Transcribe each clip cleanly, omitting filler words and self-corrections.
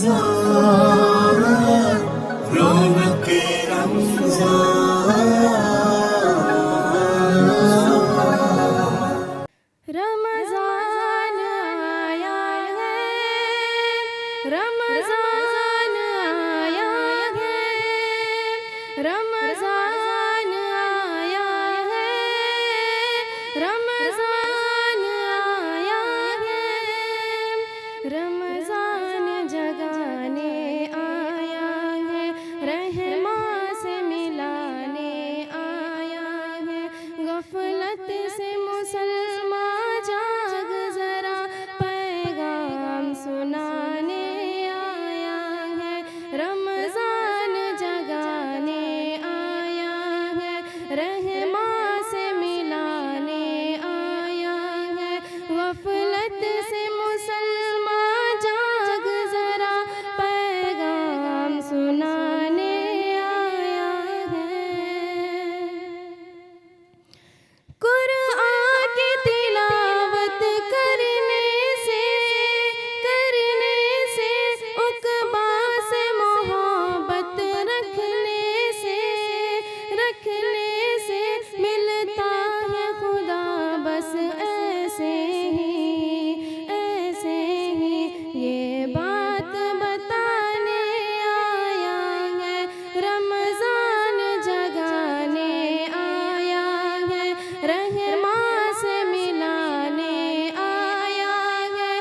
رمضان آیا ہے، رمضان آیا ہے، رمضان آیا ہے، رمضان آیا ہے، رمضان جگانے آیا ہے، رحماں سے ملانے آیا ہے، غفلت سے مسلمان جاگ ذرا پیغام سنانے آیا ہے، رمضان جگانے آیا ہے، رحماں سے ملانے آیا ہے، غفلت سے مسلمان جاگ ذرا پیغام سنانے آیا ہے۔ قرآن کی تلاوت کرنے سے عقبا سے محبت رکھنے سے ملتا ہے خدا بس ایسے ہی یہ بات بتانے آیا ہے، رمضان جگانے آیا ہے، رحماں سے ملانے آیا ہے،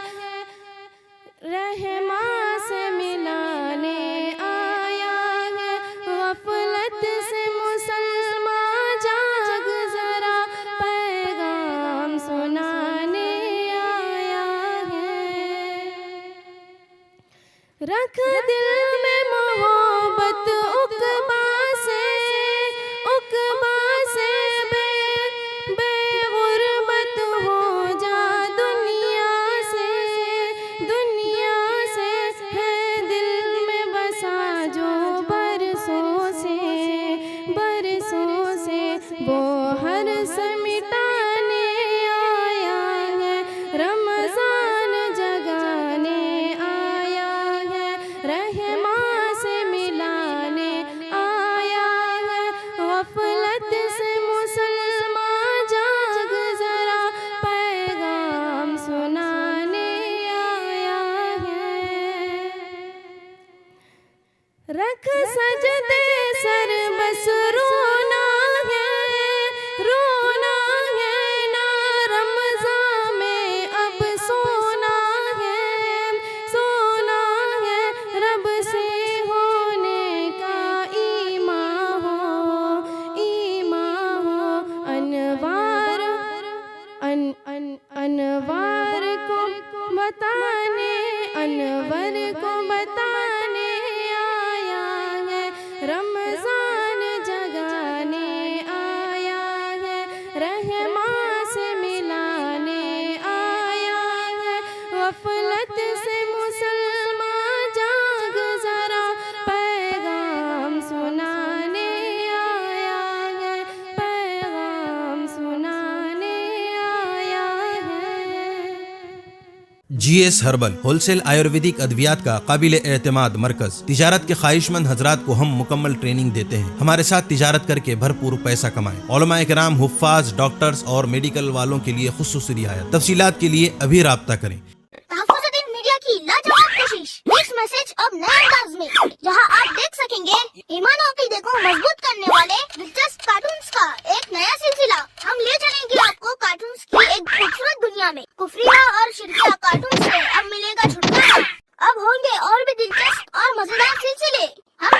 رحماں سے ملانے آیا ہے، غفلت سے مسلمان جاگ ذرا پیغام سنانے آیا ہے۔ رکھ دل میں محبت عقبا سے بے غربت ہو جا دنیا سے ہے دل میں بسا جو برسوں سے وہ ہر سے مٹانے آیا ہے، رمضان جگانے آیا ہے، رحماں سے ملانے آیا ہے، غفلت سے مسلمان جاگ ذرا پیغام سنانے آیا ہے۔ رکھ سجدے سر بس رونا ہے نا رمضان میں اب سونا ہے رب سے ہونے کا ایمان ہو انوار کو بتانے آیا ہے، رمضان جگانے آیا ہے، رحماں سے ملانے آیا ہے، غفلت سے مسلمان جاگ ذرا پیغام سنانے آیا ہے، پیغام سنانے آیا ہے۔ G S herbal wholesale Ayurvedic ادویات کا قابل اعتماد مرکز۔ تجارت کے خواہش مند حضرات کو ہم مکمل ٹریننگ دیتے ہیں۔ ہمارے ساتھ تجارت کر کے بھرپور پیسہ کمائیں۔ علماء کرام، حفاظ، ڈاکٹرز اور میڈیکل والوں کے لیے خصوصی رعایت۔ تفصیلات کے لیے ابھی رابطہ کریں۔ تحفظ میڈیا کی لاجواب کوشش، نیکسٹ میسج اب نئے انداز میں، جہاں آپ دیکھ سکیں گے ایمان و عقیدے کو مضبوط کرنے والے دلچسپ کارٹونز کا ایک نیا سلسلہ۔ ہم لے چلیں گے آپ کو کارٹونز کی ایک خوبصورت دنیا میں۔ کفریہ اور شرکیہ کارٹون سے اب ملے گا چھٹکارا۔ اب ہوں گے اور بھی دلچسپ اور مزیدار سلسلے۔ ہم